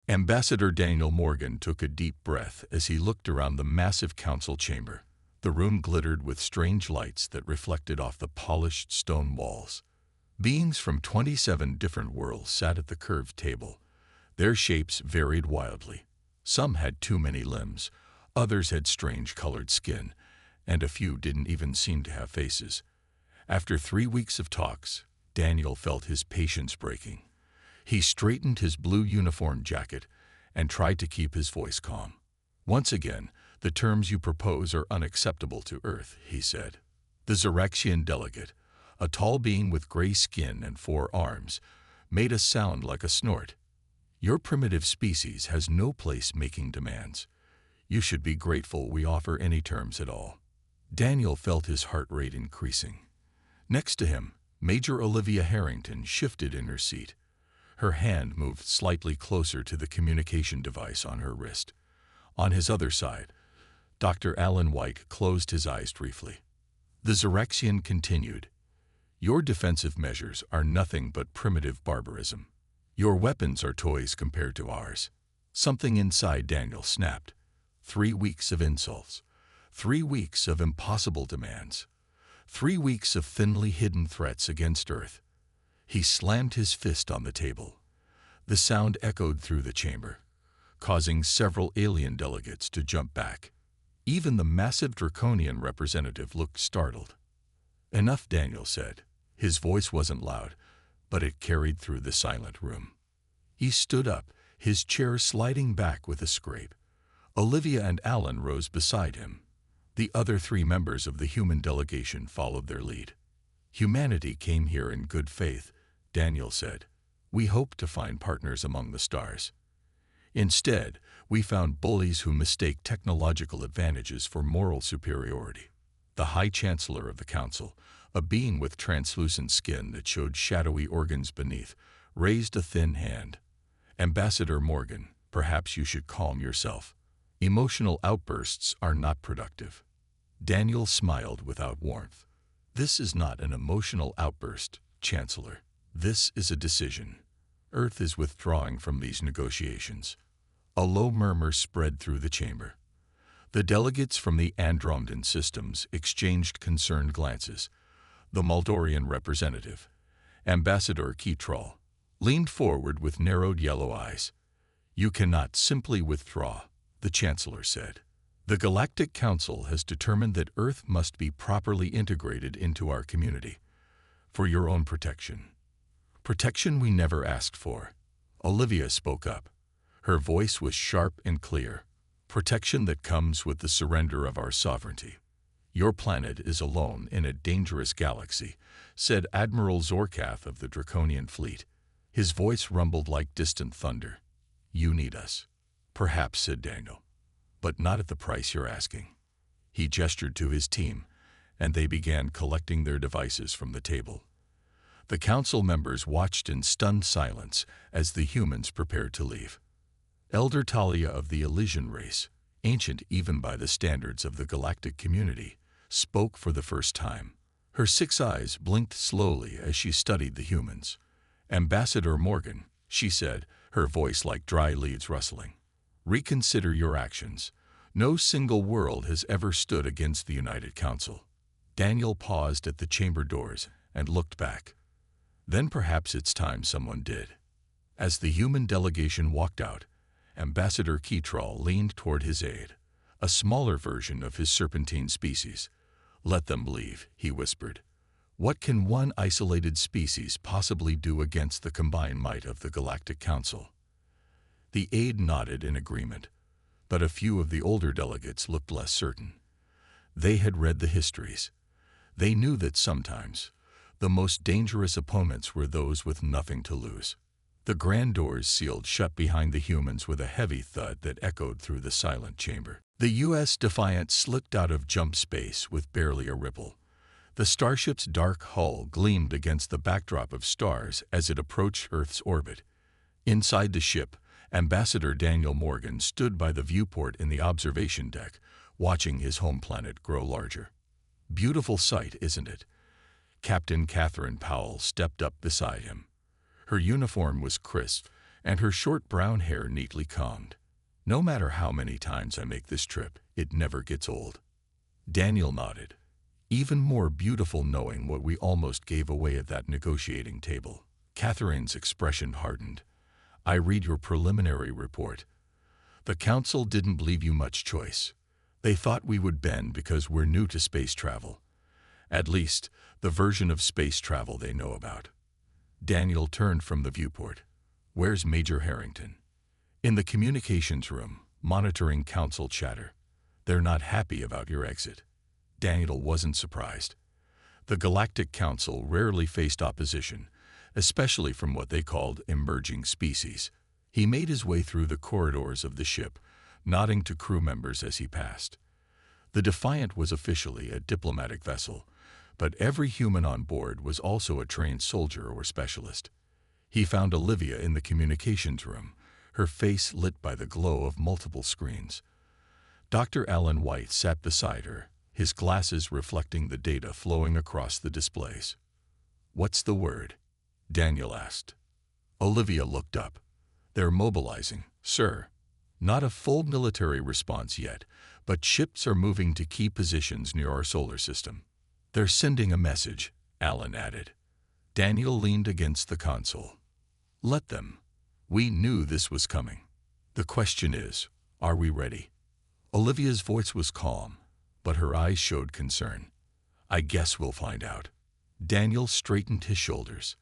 Ambassador Daniel Morgan took a deep breath as he looked around the massive council chamber. The room glittered with strange lights that reflected off the polished stone walls. Beings from 27 different worlds sat at the curved table. Their shapes varied wildly. Some had too many limbs, others had strange colored skin, and a few didn't even seem to have faces. After 3 weeks of talks, Daniel felt his patience breaking. He straightened his blue uniform jacket and tried to keep his voice calm. "Once again, the terms you propose are unacceptable to Earth," he said. The Xeraxian delegate, a tall being with gray skin and 4 arms, made a sound like a snort. "Your primitive species has no place making demands. You should be grateful we offer any terms at all." Daniel felt his heart rate increasing. Next to him, Major Olivia Harrington shifted in her seat. Her hand moved slightly closer to the communication device on her wrist. On his other side, Dr. Alan White closed his eyes briefly. The Xeraxian continued, "Your defensive measures are nothing but primitive barbarism. Your weapons are toys compared to ours." Something inside Daniel snapped. 3 weeks of insults. 3 weeks of impossible demands. 3 weeks of thinly hidden threats against Earth. He slammed his fist on the table. The sound echoed through the chamber, causing several alien delegates to jump back. Even the massive draconian representative looked startled. "Enough," Daniel said. His voice wasn't loud, but it carried through the silent room. He stood up, his chair sliding back with a scrape. Olivia and Alan rose beside him. The other 3 members of the human delegation followed their lead. "Humanity came here in good faith," Daniel said. "We hoped to find partners among the stars. Instead, we found bullies who mistake technological advantages for moral superiority." The High Chancellor of the Council, a being with translucent skin that showed shadowy organs beneath, raised a thin hand. "Ambassador Morgan, perhaps you should calm yourself. Emotional outbursts are not productive." Daniel smiled without warmth. "This is not an emotional outburst, Chancellor. This is a decision. Earth is withdrawing from these negotiations." A low murmur spread through the chamber. The delegates from the Andromedan systems exchanged concerned glances. The Moldorian representative, Ambassador Keetrol, leaned forward with narrowed yellow eyes. "You cannot simply withdraw," the Chancellor said. "The Galactic Council has determined that Earth must be properly integrated into our community. For your own protection. Protection we never asked for." Olivia spoke up. Her voice was sharp and clear. "Protection that comes with the surrender of our sovereignty. Your planet is alone in a dangerous galaxy," said Admiral Zorkath of the Draconian Fleet. His voice rumbled like distant thunder. "You need us." "Perhaps," said Daniel, "but not at the price you're asking." He gestured to his team, and they began collecting their devices from the table. The council members watched in stunned silence as the humans prepared to leave. Elder Talia of the Elysian race, ancient even by the standards of the galactic community, spoke for the first time. Her 6 eyes blinked slowly as she studied the humans. "Ambassador Morgan," she said, her voice like dry leaves rustling, "reconsider your actions. No single world has ever stood against the United Council." Daniel paused at the chamber doors and looked back. Then perhaps it's time someone did. As the human delegation walked out, Ambassador Keetrol leaned toward his aide, a smaller version of his serpentine species. "Let them leave," he whispered. "What can one isolated species possibly do against the combined might of the Galactic Council?" The aide nodded in agreement, but a few of the older delegates looked less certain. They had read the histories. They knew that sometimes the most dangerous opponents were those with nothing to lose. The grand doors sealed shut behind the humans with a heavy thud that echoed through the silent chamber. The U.S. Defiant slipped out of jump space with barely a ripple. The starship's dark hull gleamed against the backdrop of stars as it approached Earth's orbit. Inside the ship, Ambassador Daniel Morgan stood by the viewport in the observation deck, watching his home planet grow larger. "Beautiful sight, isn't it?" Captain Catherine Powell stepped up beside him. Her uniform was crisp, and her short brown hair neatly combed. "No matter how many times I make this trip, it never gets old." Daniel nodded, even more beautiful knowing what we almost gave away at that negotiating table. Catherine's expression hardened. "I read your preliminary report. The council didn't leave you much choice. They thought we would bend because we're new to space travel. At least, the version of space travel they know about." Daniel turned from the viewport. "Where's Major Harrington?" "In the communications room, monitoring council chatter. They're not happy about your exit." Daniel wasn't surprised. The Galactic Council rarely faced opposition, especially from what they called emerging species. He made his way through the corridors of the ship, nodding to crew members as he passed. The Defiant was officially a diplomatic vessel, but every human on board was also a trained soldier or specialist. He found Olivia in the communications room, her face lit by the glow of multiple screens. Dr. Alan White sat beside her, his glasses reflecting the data flowing across the displays. "What's the word?" Daniel asked. Olivia looked up. "They're mobilizing, sir. Not a full military response yet, but ships are moving to key positions near our solar system." "They're sending a message," Alan added. Daniel leaned against the console. "Let them. We knew this was coming. The question is, are we ready?" Olivia's voice was calm, but her eyes showed concern. "I guess we'll find out." Daniel straightened his shoulders.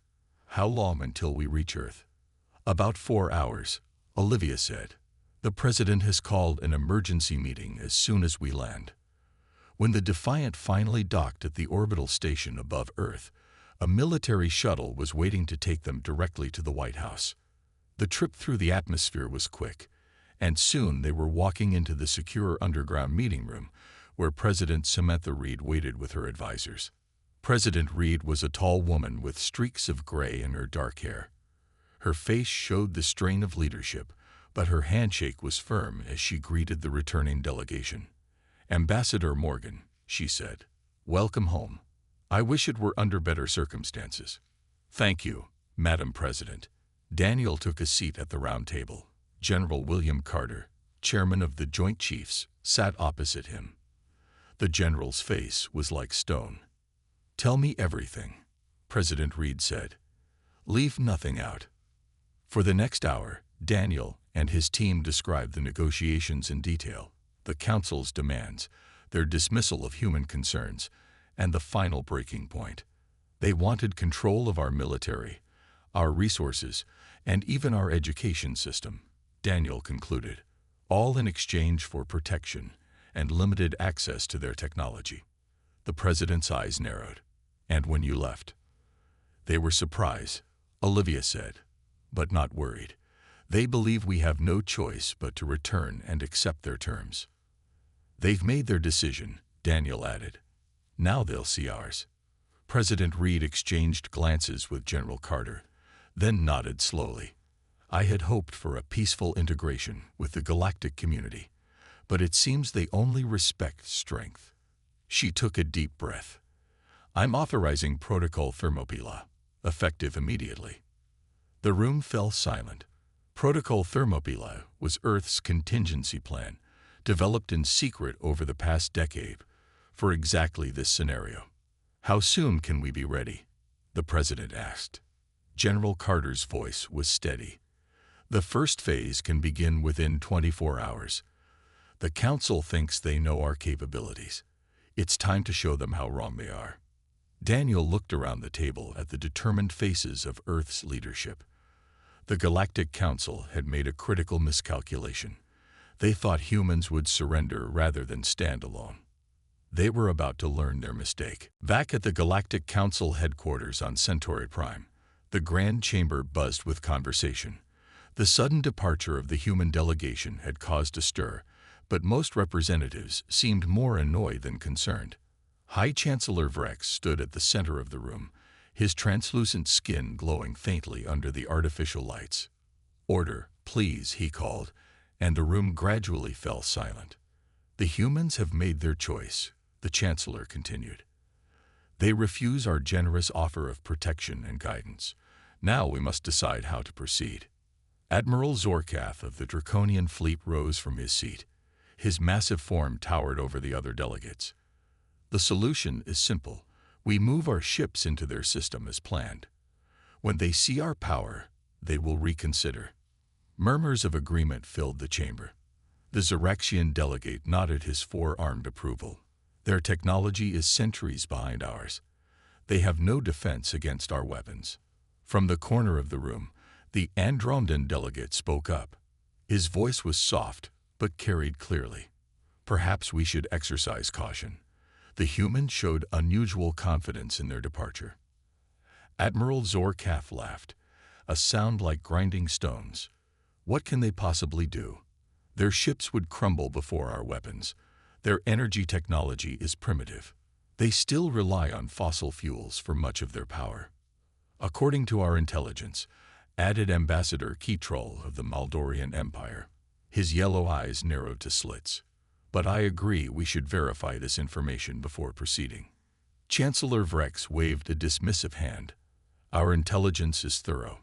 "How long until we reach Earth?" "About 4 hours," Olivia said. "The President has called an emergency meeting as soon as we land." When the Defiant finally docked at the orbital station above Earth, a military shuttle was waiting to take them directly to the White House. The trip through the atmosphere was quick, and soon they were walking into the secure underground meeting room where President Samantha Reed waited with her advisors. President Reed was a tall woman with streaks of gray in her dark hair. Her face showed the strain of leadership, but her handshake was firm as she greeted the returning delegation. "Ambassador Morgan," she said, "welcome home. I wish it were under better circumstances." "Thank you, Madam President." Daniel took a seat at the round table. General William Carter, chairman of the Joint Chiefs, sat opposite him. The general's face was like stone. "Tell me everything," President Reed said. "Leave nothing out." For the next hour, Daniel and his team described the negotiations in detail, the Council's demands, their dismissal of human concerns, and the final breaking point. They wanted control of our military, our resources, and even our education system, Daniel concluded, all in exchange for protection and limited access to their technology. The president's eyes narrowed. "And when you left?" "They were surprised," Olivia said, "but not worried. They believe we have no choice but to return and accept their terms." "They've made their decision," Daniel added. "Now they'll see ours." President Reed exchanged glances with General Carter, then nodded slowly. "I had hoped for a peaceful integration with the galactic community, but it seems they only respect strength." She took a deep breath. "I'm authorizing Protocol Thermopylae, effective immediately." The room fell silent. Protocol Thermopylae was Earth's contingency plan, developed in secret over the past decade for exactly this scenario. "How soon can we be ready?" the president asked. General Carter's voice was steady. "The first phase can begin within 24 hours. The Council thinks they know our capabilities. It's time to show them how wrong they are." Daniel looked around the table at the determined faces of Earth's leadership. The Galactic Council had made a critical miscalculation. They thought humans would surrender rather than stand alone. They were about to learn their mistake. Back at the Galactic Council headquarters on Centauri Prime, the Grand Chamber buzzed with conversation. The sudden departure of the human delegation had caused a stir, but most representatives seemed more annoyed than concerned. High Chancellor Vrex stood at the center of the room, his translucent skin glowing faintly under the artificial lights. "Order, please," he called, and the room gradually fell silent. "The humans have made their choice," the Chancellor continued. "They refuse our generous offer of protection and guidance. Now we must decide how to proceed." Admiral Zorkath of the Draconian fleet rose from his seat. His massive form towered over the other delegates. The solution is simple. We move our ships into their system as planned. When they see our power, they will reconsider. Murmurs of agreement filled the chamber. The Xeraxian delegate nodded his four-armed approval. Their technology is centuries behind ours. They have no defense against our weapons. From the corner of the room, the Andromedan delegate spoke up. His voice was soft, but carried clearly. Perhaps we should exercise caution. The humans showed unusual confidence in their departure. Admiral Zorkath laughed, a sound like grinding stones. What can they possibly do? Their ships would crumble before our weapons. Their energy technology is primitive. They still rely on fossil fuels for much of their power. According to our intelligence, added Ambassador Keetrol of the Maldorian Empire. His yellow eyes narrowed to slits. But I agree we should verify this information before proceeding. Chancellor Vrex waved a dismissive hand. Our intelligence is thorough.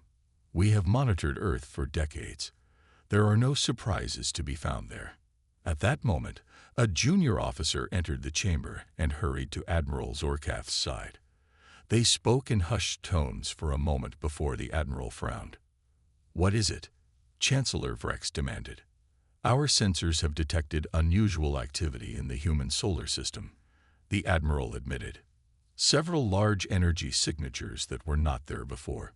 We have monitored Earth for decades. There are no surprises to be found there. At that moment, a junior officer entered the chamber and hurried to Admiral Zorkath's side. They spoke in hushed tones for a moment before the Admiral frowned. "What is it?" Chancellor Vrex demanded. "Our sensors have detected unusual activity in the human solar system," the Admiral admitted. "Several large energy signatures that were not there before."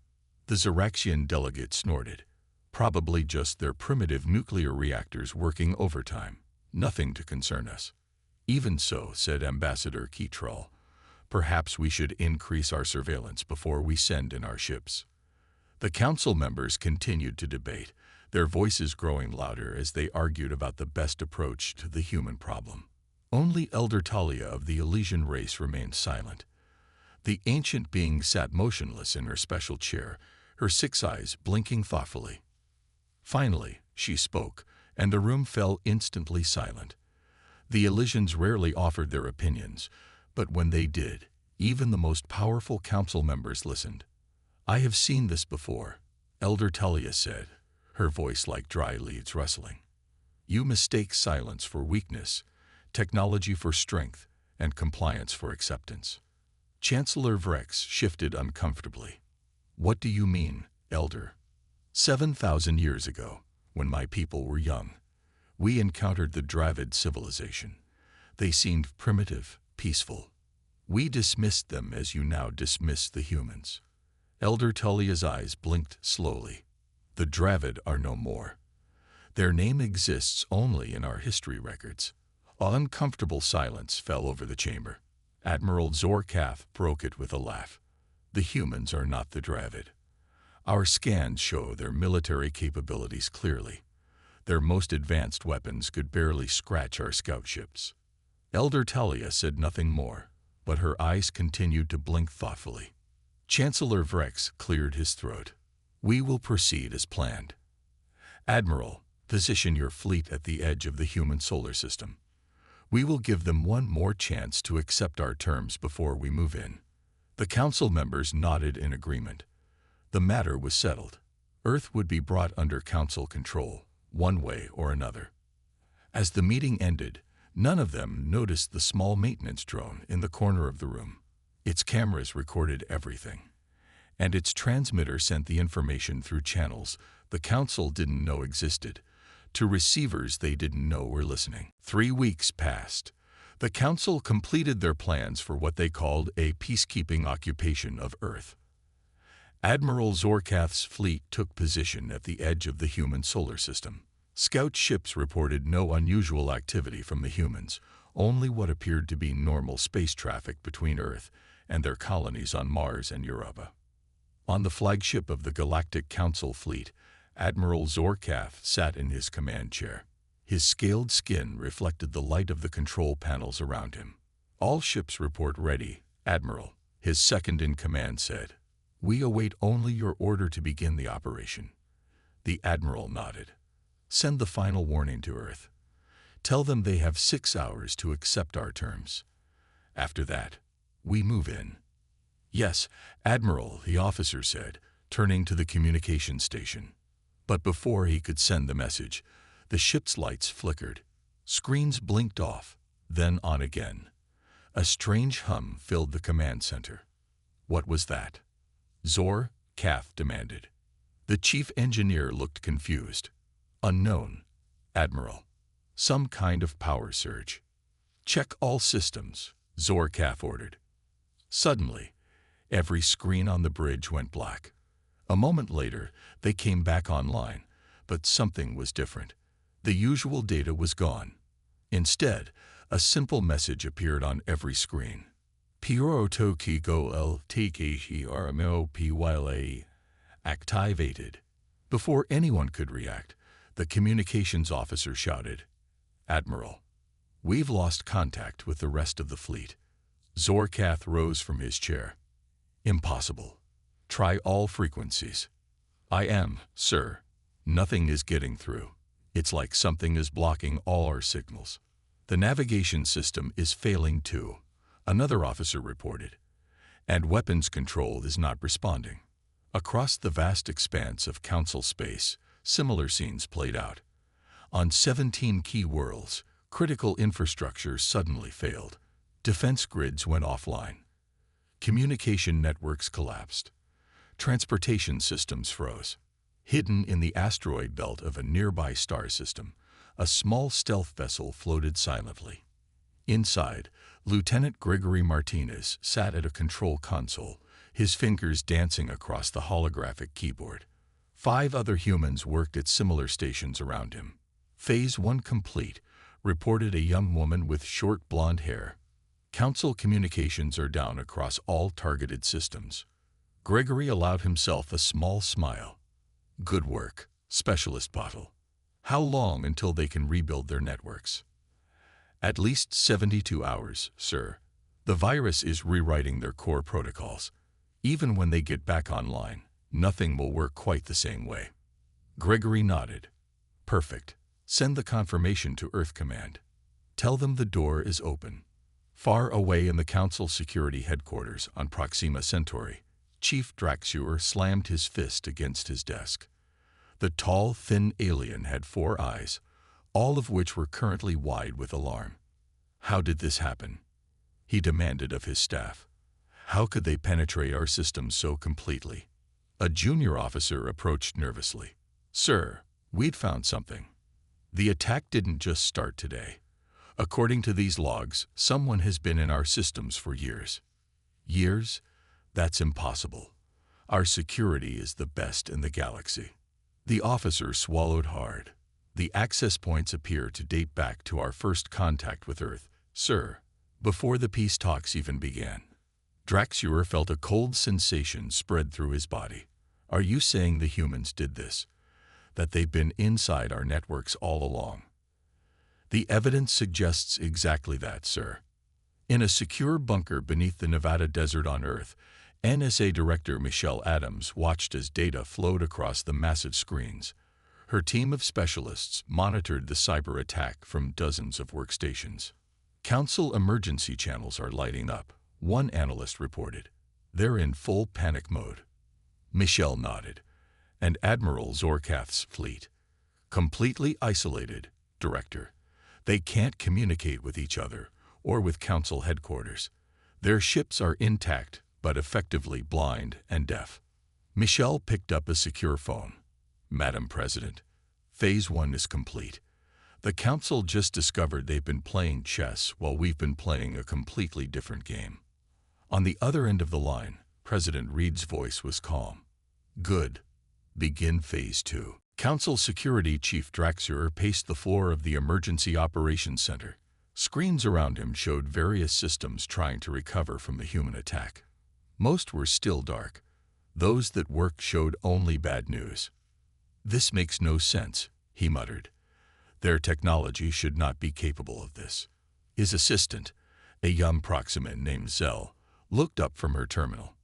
The Xeraxian delegate snorted. "Probably just their primitive nuclear reactors working overtime. Nothing to concern us." "Even so," said Ambassador Keetrol, "perhaps we should increase our surveillance before we send in our ships." The council members continued to debate, their voices growing louder as they argued about the best approach to the human problem. Only Elder Talia of the Elysian race remained silent. The ancient being sat motionless in her special chair, her 6 eyes blinking thoughtfully. Finally, she spoke, and the room fell instantly silent. The Elysians rarely offered their opinions, but when they did, even the most powerful council members listened. "I have seen this before," Elder Talia said, her voice like dry leaves rustling. "You mistake silence for weakness, technology for strength, and compliance for acceptance." Chancellor Vrex shifted uncomfortably. "What do you mean, Elder?" 7,000 years ago, when my people were young, we encountered the Dravid civilization. They seemed primitive, peaceful. We dismissed them as you now dismiss the humans. Elder Talia's eyes blinked slowly. The Dravid are no more. Their name exists only in our history records. An uncomfortable silence fell over the chamber. Admiral Zorkath broke it with a laugh. "The humans are not the Dravid. Our scans show their military capabilities clearly. Their most advanced weapons could barely scratch our scout ships." Elder Talia said nothing more, but her eyes continued to blink thoughtfully. Chancellor Vrex cleared his throat. "We will proceed as planned. Admiral, position your fleet at the edge of the human solar system. We will give them one more chance to accept our terms before we move in." The council members nodded in agreement. The matter was settled. Earth would be brought under council control, one way or another. As the meeting ended, none of them noticed the small maintenance drone in the corner of the room. Its cameras recorded everything, and its transmitter sent the information through channels the council didn't know existed, to receivers they didn't know were listening. 3 weeks passed. The council completed their plans for what they called a peacekeeping occupation of Earth. Admiral Zorkath's fleet took position at the edge of the human solar system. Scout ships reported no unusual activity from the humans, only what appeared to be normal space traffic between Earth and their colonies on Mars and Europa. On the flagship of the Galactic Council fleet, Admiral Zorkath sat in his command chair. His scaled skin reflected the light of the control panels around him. "All ships report ready, Admiral," his second-in-command said. "We await only your order to begin the operation." The Admiral nodded. "Send the final warning to Earth. Tell them they have 6 hours to accept our terms. After that, we move in." "Yes, Admiral," the officer said, turning to the communication station. But before he could send the message, the ship's lights flickered. Screens blinked off, then on again. A strange hum filled the command center. What was that? Zor, Kath demanded. The chief engineer looked confused. Unknown, Admiral. Some kind of power surge. Check all systems, Zor Kath ordered. Suddenly, every screen on the bridge went black. A moment later, they came back online, but something was different. The usual data was gone. Instead, a simple message appeared on every screen. Piroto Kigo LTKRMO PYLA activated. Before anyone could react, the communications officer shouted, Admiral, we've lost contact with the rest of the fleet. Zorkath rose from his chair. Impossible. Try all frequencies. I am, sir. Nothing is getting through. It's like something is blocking all our signals. The navigation system is failing too, another officer reported. And weapons control is not responding. Across the vast expanse of Council space, similar scenes played out. On 17 key worlds, critical infrastructure suddenly failed. Defense grids went offline. Communication networks collapsed. Transportation systems froze. Hidden in the asteroid belt of a nearby star system, a small stealth vessel floated silently. Inside, Lieutenant Gregory Martinez sat at a control console, his fingers dancing across the holographic keyboard. 5 other humans worked at similar stations around him. Phase 1 complete, reported a young woman with short blonde hair. Council communications are down across all targeted systems. Gregory allowed himself a small smile. Good work, Specialist Bottle. How long until they can rebuild their networks? At least 72 hours, sir. The virus is rewriting their core protocols. Even when they get back online, nothing will work quite the same way. Gregory nodded. Perfect. Send the confirmation to Earth Command. Tell them the door is open. Far away in the Council Security Headquarters on Proxima Centauri, Chief Draxur slammed his fist against his desk. The tall, thin alien had 4 eyes, all of which were currently wide with alarm. How did this happen? He demanded of his staff. How could they penetrate our systems so completely? A junior officer approached nervously. Sir, we'd found something. The attack didn't just start today. According to these logs, someone has been in our systems for years. Years? That's impossible. Our security is the best in the galaxy. The officer swallowed hard. The access points appear to date back to our first contact with Earth, sir, before the peace talks even began. Draxur felt a cold sensation spread through his body. Are you saying the humans did this? That they've been inside our networks all along? The evidence suggests exactly that, sir. In a secure bunker beneath the Nevada desert on Earth, NSA Director Michelle Adams watched as data flowed across the massive screens. Her team of specialists monitored the cyber attack from dozens of workstations. Council emergency channels are lighting up, one analyst reported. They're in full panic mode. Michelle nodded. And Admiral Zorkath's fleet. Completely isolated, Director. They can't communicate with each other or with Council headquarters. Their ships are intact, but effectively blind and deaf. Michelle picked up a secure phone. Madam President, Phase 1 is complete. The Council just discovered they've been playing chess while we've been playing a completely different game. On the other end of the line, President Reed's voice was calm. Good. Begin Phase 2. Council Security Chief Draxur paced the floor of the Emergency Operations Center. Screens around him showed various systems trying to recover from the human attack. Most were still dark. Those that worked showed only bad news. This makes no sense, he muttered. Their technology should not be capable of this. His assistant, a young Proximan named Zell, looked up from her terminal.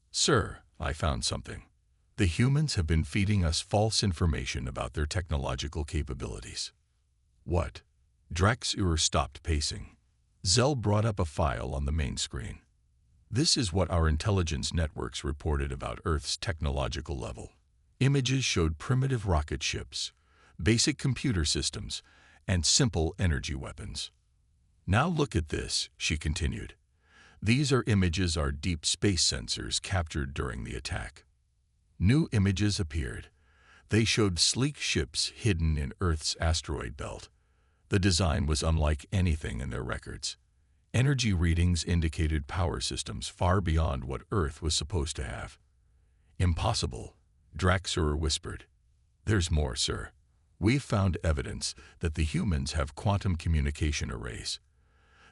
Sir, I found something. The humans have been feeding us false information about their technological capabilities. What? Draxur stopped pacing. Zell brought up a file on the main screen. This is what our intelligence networks reported about Earth's technological level. Images showed primitive rocket ships, basic computer systems, and simple energy weapons. "Now look at this," she continued. "These are images our deep space sensors captured during the attack." New images appeared. They showed sleek ships hidden in Earth's asteroid belt. The design was unlike anything in their records. Energy readings indicated power systems far beyond what Earth was supposed to have. "Impossible," Draxur whispered. "There's more, sir. We've found evidence that the humans have quantum communication arrays.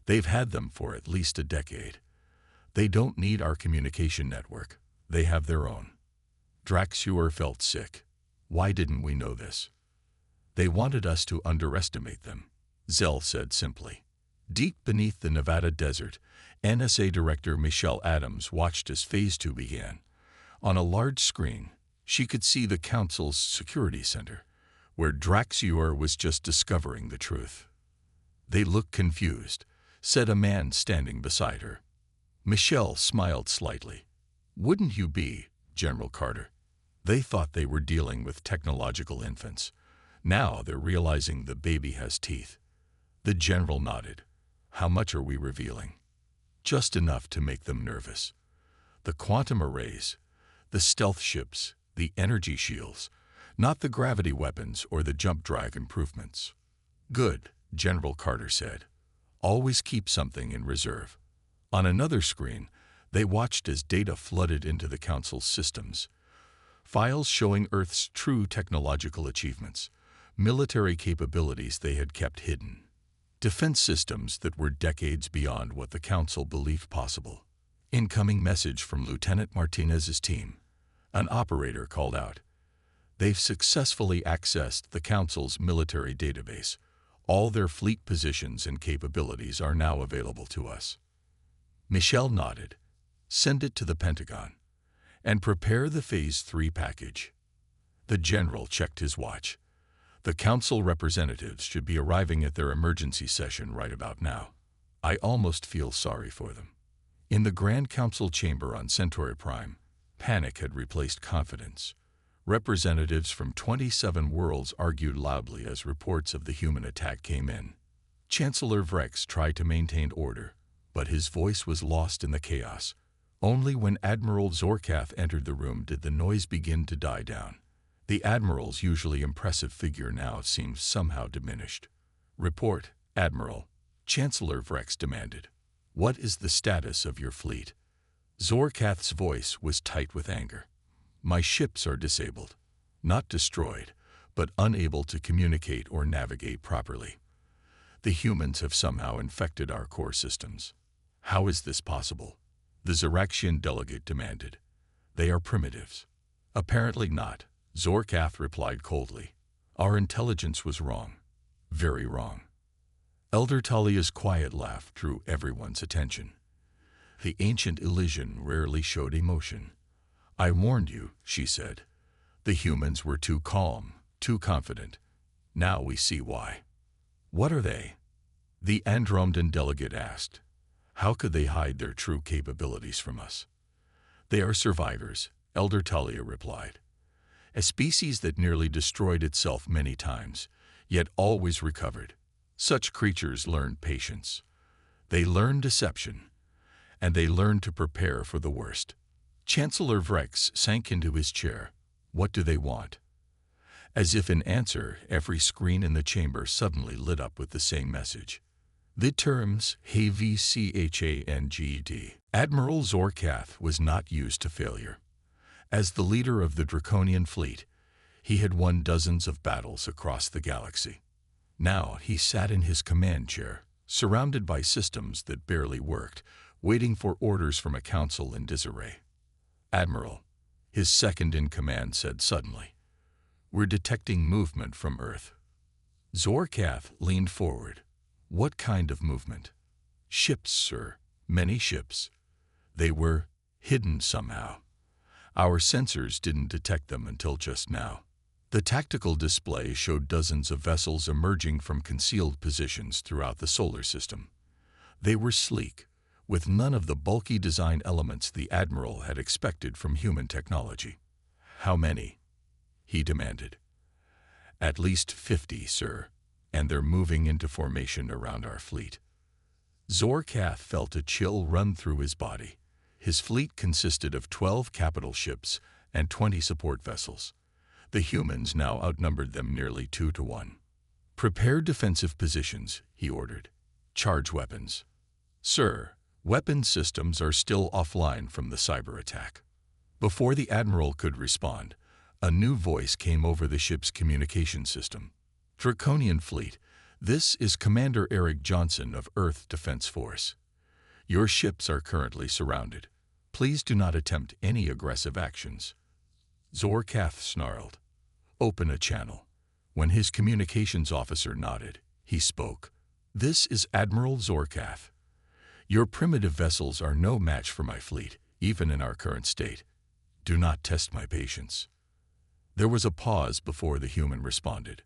They've had them for at least a decade. They don't need our communication network. They have their own." Draxur felt sick. Why didn't we know this? "They wanted us to underestimate them," Zell said simply. Deep beneath the Nevada desert, NSA Director Michelle Adams watched as Phase 2 began. On a large screen, she could see the Council's security center, where Draxur was just discovering the truth. "They look confused," said a man standing beside her. Michelle smiled slightly. "Wouldn't you be, General Carter? They thought they were dealing with technological infants. Now they're realizing the baby has teeth." The general nodded. "How much are we revealing?" "Just enough to make them nervous. The quantum arrays, the stealth ships, the energy shields, not the gravity weapons or the jump drive improvements." "Good," General Carter said. "Always keep something in reserve." On another screen, they watched as data flooded into the Council's systems. Files showing Earth's true technological achievements, military capabilities they had kept hidden, defense systems that were decades beyond what the Council believed possible. "Incoming message from Lieutenant Martinez's team," an operator called out. "They've successfully accessed the Council's military database. All their fleet positions and capabilities are now available to us." Michelle nodded. "Send it to the Pentagon. And prepare the Phase 3 package." The general checked his watch. "The Council representatives should be arriving at their emergency session right about now. I almost feel sorry for them." In the Grand Council chamber on Centauri Prime, panic had replaced confidence. Representatives from 27 worlds argued loudly as reports of the human attack came in. Chancellor Vrex tried to maintain order, but his voice was lost in the chaos. Only when Admiral Zorkath entered the room did the noise begin to die down. The Admiral's usually impressive figure now seemed somehow diminished. "Report, Admiral," Chancellor Vrex demanded. "What is the status of your fleet?" Zorkath's voice was tight with anger. "My ships are disabled. Not destroyed, but unable to communicate or navigate properly. The humans have somehow infected our core systems." "How is this possible?" the Ziraxian delegate demanded. "They are primitives." "Apparently not," Zorkath replied coldly. "Our intelligence was wrong. Very wrong." Elder Talia's quiet laugh drew everyone's attention. The ancient Elysian rarely showed emotion. "I warned you," she said. "The humans were too calm, too confident. Now we see why." "What are they?" the Andromedan delegate asked. "How could they hide their true capabilities from us?" "They are survivors," Elder Talia replied. "A species that nearly destroyed itself many times, yet always recovered. Such creatures learned patience. They learned deception, and they learned to prepare for the worst." Chancellor Vrex sank into his chair. "What do they want?" As if in answer, every screen in the chamber suddenly lit up with the same message. The terms HVCHANGD. Admiral Zorkath was not used to failure. As the leader of the Draconian fleet, he had won dozens of battles across the galaxy. Now he sat in his command chair, surrounded by systems that barely worked, waiting for orders from a council in disarray. "Admiral," his second-in-command said suddenly, "we're detecting movement from Earth." Zorkath leaned forward. "What kind of movement?" "Ships, sir. Many ships. They were hidden somehow. Our sensors didn't detect them until just now." The tactical display showed dozens of vessels emerging from concealed positions throughout the solar system. They were sleek, with none of the bulky design elements the Admiral had expected from human technology. "How many?" he demanded. At least 50, sir, and they're moving into formation around our fleet. Zorkath felt a chill run through his body. His fleet consisted of 12 capital ships and 20 support vessels. The humans now outnumbered them nearly 2 to 1. Prepare defensive positions, he ordered. Charge weapons. Sir, weapon systems are still offline from the cyber attack. Before the Admiral could respond, a new voice came over the ship's communication system. Draconian Fleet, this is Commander Eric Johnson of Earth Defense Force. Your ships are currently surrounded. Please do not attempt any aggressive actions. Zorkath snarled. Open a channel. When his communications officer nodded, he spoke. This is Admiral Zorkath. Your primitive vessels are no match for my fleet, even in our current state. Do not test my patience. There was a pause before the human responded.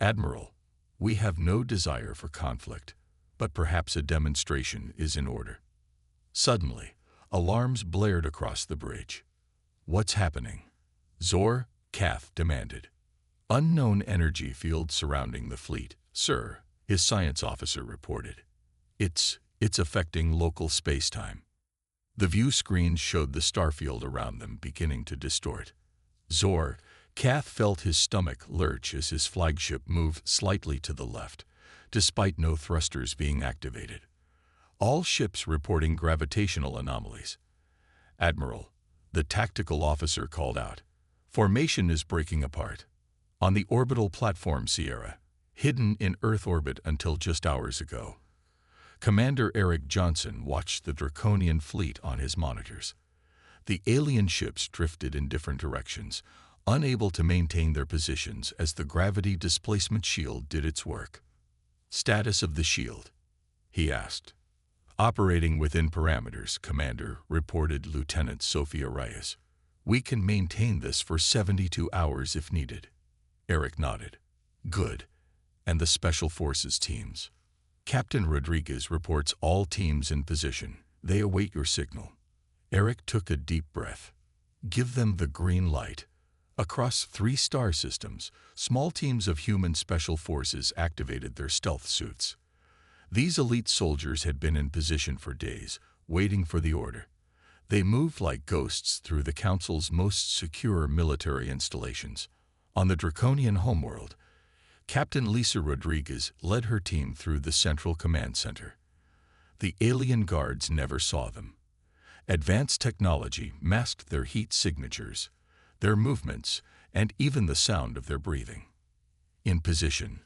Admiral, we have no desire for conflict, but perhaps a demonstration is in order. Suddenly, alarms blared across the bridge. What's happening? Zorkath demanded. Unknown energy field surrounding the fleet, sir, his science officer reported. It's affecting local space-time. The view screens showed the starfield around them beginning to distort. Zorkath felt his stomach lurch as his flagship moved slightly to the left, despite no thrusters being activated. All ships reporting gravitational anomalies. Admiral, the tactical officer called out. Formation is breaking apart. On the orbital platform Sierra, hidden in Earth orbit until just hours ago. Commander Eric Johnson watched the Draconian fleet on his monitors. The alien ships drifted in different directions, unable to maintain their positions as the gravity displacement shield did its work. Status of the shield, he asked. Operating within parameters, Commander, reported Lieutenant Sophia Reyes. We can maintain this for 72 hours if needed. Eric nodded. Good. And the Special Forces teams? Captain Rodriguez reports all teams in position. They await your signal. Eric took a deep breath. Give them the green light. Across 3 star systems, small teams of human special forces activated their stealth suits. These elite soldiers had been in position for days, waiting for the order. They moved like ghosts through the Council's most secure military installations. On the Draconian homeworld, Captain Lisa Rodriguez led her team through the Central Command Center. The alien guards never saw them. Advanced technology masked their heat signatures, their movements, and even the sound of their breathing. In position,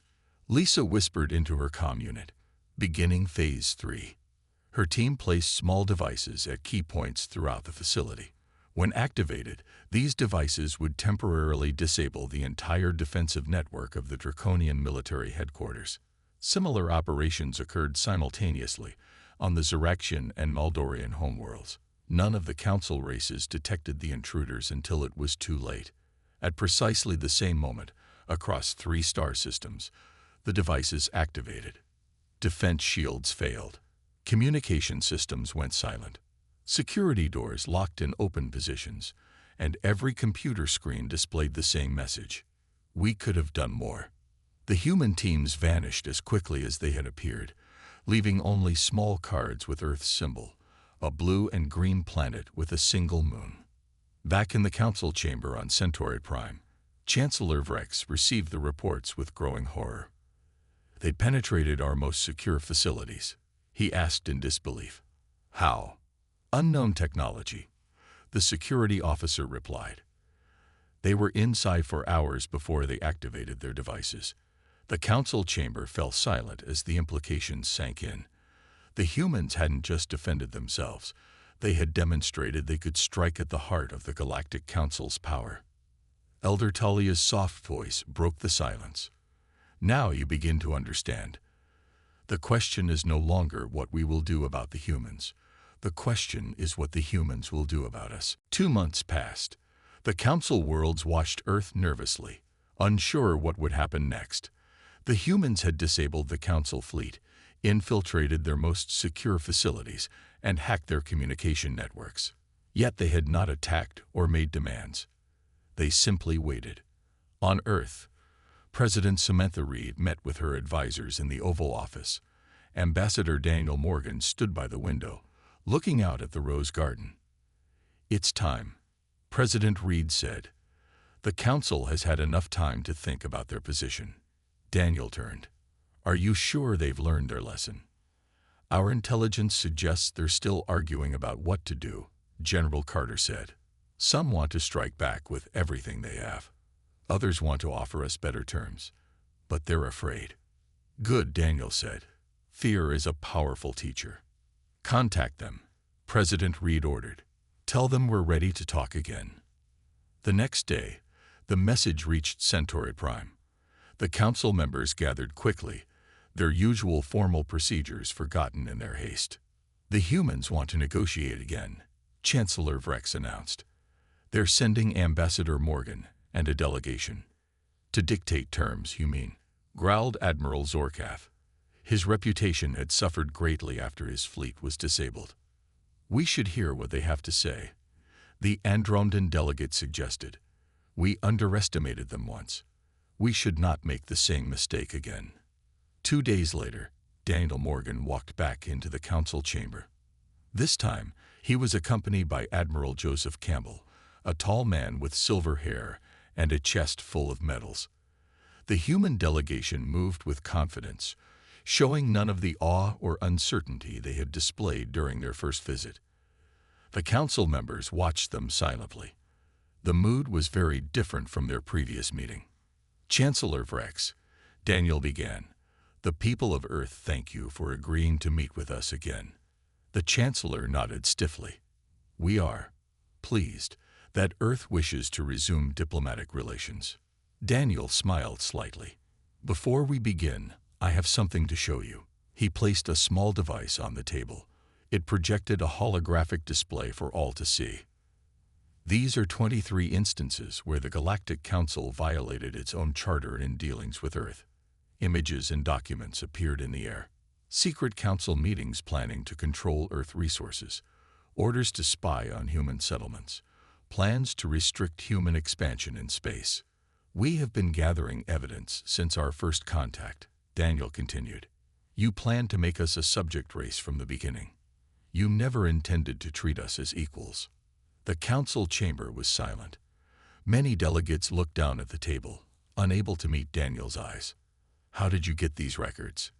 Lisa whispered into her comm unit, beginning Phase 3. Her team placed small devices at key points throughout the facility. When activated, these devices would temporarily disable the entire defensive network of the Draconian military headquarters. Similar operations occurred simultaneously on the Zeraxian and Maldorian homeworlds. None of the Council races detected the intruders until it was too late. At precisely the same moment, across 3 star systems, the devices activated. Defense shields failed. Communication systems went silent. Security doors locked in open positions, and every computer screen displayed the same message. We could have done more. The human teams vanished as quickly as they had appeared, leaving only small cards with Earth's symbol, a blue and green planet with a single moon. Back in the Council chamber on Centauri Prime, Chancellor Vrex received the reports with growing horror. They'd penetrated our most secure facilities. He asked in disbelief. How? Unknown technology, the security officer replied. They were inside for hours before they activated their devices. The Council chamber fell silent as the implications sank in. The humans hadn't just defended themselves. They had demonstrated they could strike at the heart of the Galactic Council's power. Elder Talia's soft voice broke the silence. Now you begin to understand. The question is no longer what we will do about the humans. The question is what the humans will do about us. 2 months passed. The Council worlds watched Earth nervously, unsure what would happen next. The humans had disabled the Council fleet, infiltrated their most secure facilities, and hacked their communication networks. Yet they had not attacked or made demands. They simply waited. On Earth, President Samantha Reed met with her advisors in the Oval Office. Ambassador Daniel Morgan stood by the window, looking out at the Rose Garden. "It's time," President Reed said. "The Council has had enough time to think about their position." Daniel turned. "Are you sure they've learned their lesson?" "Our intelligence suggests they're still arguing about what to do," General Carter said. "Some want to strike back with everything they have. Others want to offer us better terms. But they're afraid." "Good," Daniel said. "Fear is a powerful teacher." "Contact them," President Reed ordered. "Tell them we're ready to talk again." The next day, the message reached Centauri Prime. The Council members gathered quickly, their usual formal procedures forgotten in their haste. "The humans want to negotiate again," Chancellor Vrex announced. "They're sending Ambassador Morgan and a delegation." "To dictate terms, you mean?" growled Admiral Zorkath. His reputation had suffered greatly after his fleet was disabled. "We should hear what they have to say," the Andromedan delegate suggested. "We underestimated them once. We should not make the same mistake again." 2 days later, Daniel Morgan walked back into the council chamber. This time, he was accompanied by Admiral Joseph Campbell, a tall man with silver hair and a chest full of medals. The human delegation moved with confidence, showing none of the awe or uncertainty they had displayed during their first visit. The council members watched them silently. The mood was very different from their previous meeting. "Chancellor Vrex," Daniel began, "the people of Earth thank you for agreeing to meet with us again." The Chancellor nodded stiffly. "We are pleased that Earth wishes to resume diplomatic relations." Daniel smiled slightly. "Before we begin, I have something to show you." He placed a small device on the table. It projected a holographic display for all to see. "These are 23 instances where the Galactic Council violated its own charter in dealings with Earth. Images and documents appeared in the air. Secret Council meetings planning to control Earth resources, orders to spy on human settlements, plans to restrict human expansion in space. We have been gathering evidence since our first contact," Daniel continued. "You planned to make us a subject race from the beginning. You never intended to treat us as equals." The council chamber was silent. Many delegates looked down at the table, unable to meet Daniel's eyes. "How did you get these records?"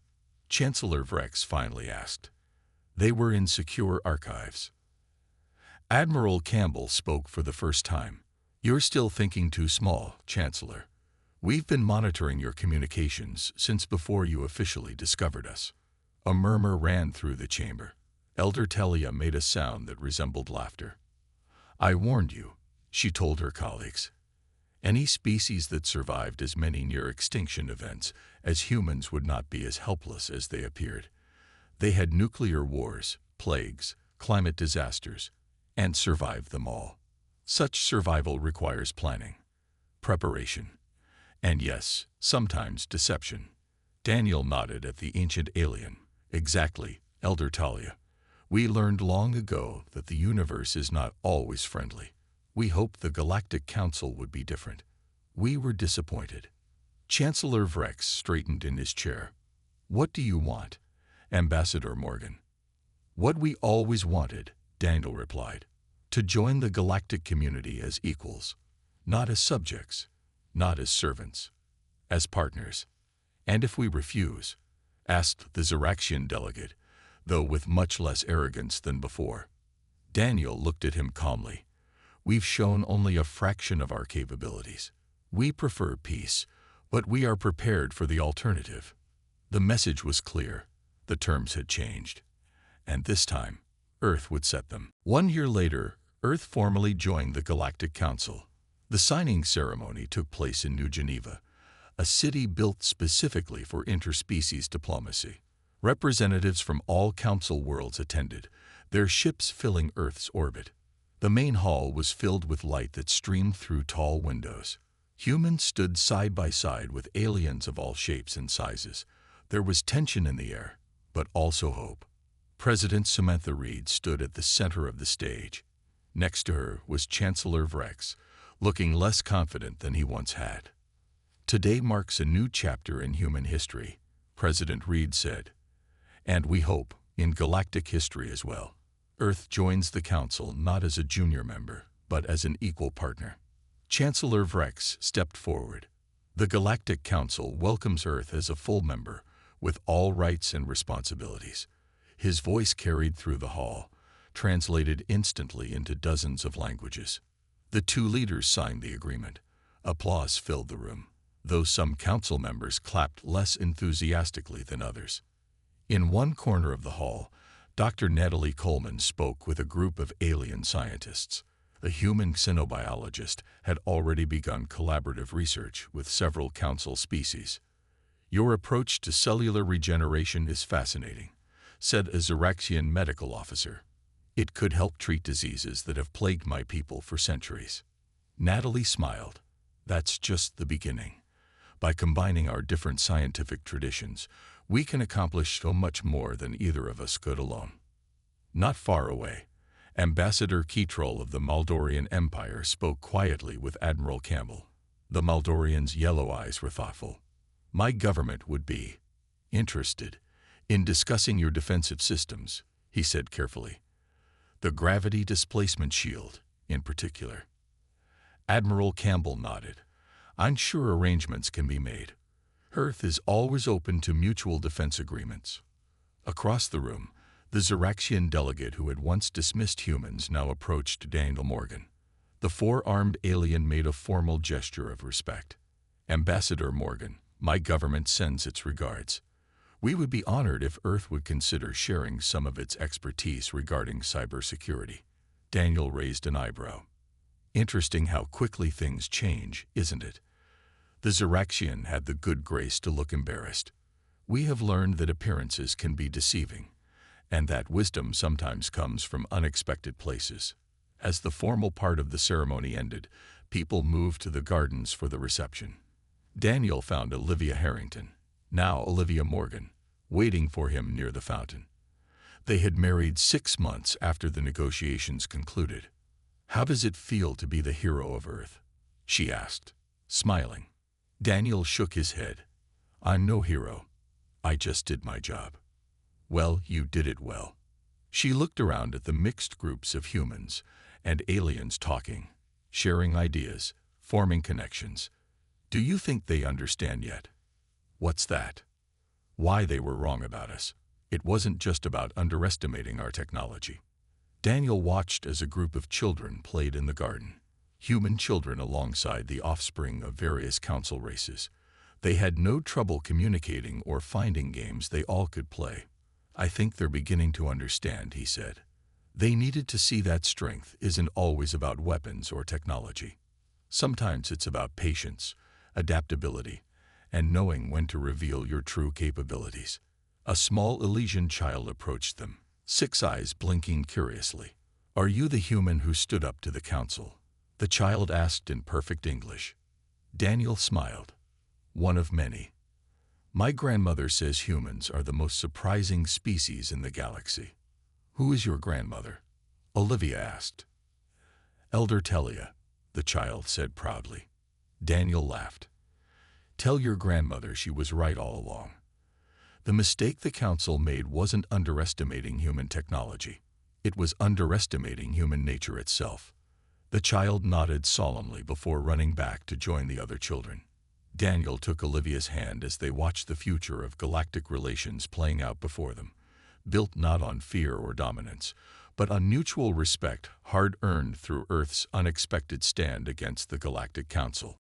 Chancellor Vrex finally asked. "They were in secure archives." Admiral Campbell spoke for the first time. "You're still thinking too small, Chancellor. We've been monitoring your communications since before you officially discovered us." A murmur ran through the chamber. Elder Telia made a sound that resembled laughter. "I warned you," she told her colleagues. "Any species that survived as many near-extinction events as humans would not be as helpless as they appeared. They had nuclear wars, plagues, climate disasters, and survived them all. Such survival requires planning, preparation, and yes, sometimes deception." Daniel nodded at the ancient alien. "Exactly, Elder Talia. We learned long ago that the universe is not always friendly. We hoped the Galactic Council would be different. We were disappointed." Chancellor Vrex straightened in his chair. "What do you want, Ambassador Morgan?" "What we always wanted," Daniel replied. "To join the galactic community as equals, not as subjects, not as servants, as partners." "And if we refuse?" asked the Zeraxian delegate, though with much less arrogance than before. Daniel looked at him calmly. "We've shown only a fraction of our capabilities. We prefer peace, but we are prepared for the alternative." The message was clear. The terms had changed. And this time, Earth would set them. 1 year later, Earth formally joined the Galactic Council. The signing ceremony took place in New Geneva, a city built specifically for interspecies diplomacy. Representatives from all Council worlds attended, their ships filling Earth's orbit. The main hall was filled with light that streamed through tall windows. Humans stood side by side with aliens of all shapes and sizes. There was tension in the air, but also hope. President Samantha Reed stood at the center of the stage. Next to her was Chancellor Vrex, looking less confident than he once had. Today marks a new chapter in human history, President Reed said. And we hope, in galactic history as well. Earth joins the Council not as a junior member, but as an equal partner. Chancellor Vrex stepped forward. The Galactic Council welcomes Earth as a full member, with all rights and responsibilities. His voice carried through the hall, translated instantly into dozens of languages. The two leaders signed the agreement. Applause filled the room, though some council members clapped less enthusiastically than others. In one corner of the hall, Dr. Natalie Coleman spoke with a group of alien scientists. A human xenobiologist had already begun collaborative research with several council species. "Your approach to cellular regeneration is fascinating," said a Xeraxian medical officer. "It could help treat diseases that have plagued my people for centuries." Natalie smiled. "That's just the beginning. By combining our different scientific traditions, we can accomplish so much more than either of us could alone." Not far away, Ambassador Keetrol of the Maldorian Empire spoke quietly with Admiral Campbell. The Maldorian's yellow eyes were thoughtful. "My government would be interested in discussing your defensive systems," he said carefully. "The gravity displacement shield, in particular." Admiral Campbell nodded. "I'm sure arrangements can be made. Earth is always open to mutual defense agreements." Across the room, the Xeraxian delegate who had once dismissed humans now approached Daniel Morgan. The four-armed alien made a formal gesture of respect. "Ambassador Morgan, my government sends its regards. We would be honored if Earth would consider sharing some of its expertise regarding cybersecurity." Daniel raised an eyebrow. "Interesting how quickly things change, isn't it?" The Xeraxian had the good grace to look embarrassed. "We have learned that appearances can be deceiving, and that wisdom sometimes comes from unexpected places." As the formal part of the ceremony ended, people moved to the gardens for the reception. Daniel found Olivia Harrington, now Olivia Morgan, waiting for him near the fountain. They had married 6 months after the negotiations concluded. "How does it feel to be the hero of Earth?" she asked, smiling. Daniel shook his head. "I'm no hero. I just did my job." "Well, you did it well." She looked around at the mixed groups of humans and aliens talking, sharing ideas, forming connections. "Do you think they understand yet?" "What's that?" "Why they were wrong about us. It wasn't just about underestimating our technology." Daniel watched as a group of children played in the garden. Human children alongside the offspring of various council races. They had no trouble communicating or finding games they all could play. "I think they're beginning to understand," he said. "They needed to see that strength isn't always about weapons or technology. Sometimes it's about patience, adaptability, and knowing when to reveal your true capabilities." A small Elysian child approached them, 6 eyes blinking curiously. "Are you the human who stood up to the council?" the child asked in perfect English. Daniel smiled. "One of many. My grandmother says humans are the most surprising species in the galaxy." "Who is your grandmother?" Olivia asked. "Elder Telia," the child said proudly. Daniel laughed. "Tell your grandmother she was right all along. The mistake the council made wasn't underestimating human technology. It was underestimating human nature itself." The child nodded solemnly before running back to join the other children. Daniel took Olivia's hand as they watched the future of galactic relations playing out before them, built not on fear or dominance, but on mutual respect hard-earned through Earth's unexpected stand against the Galactic Council.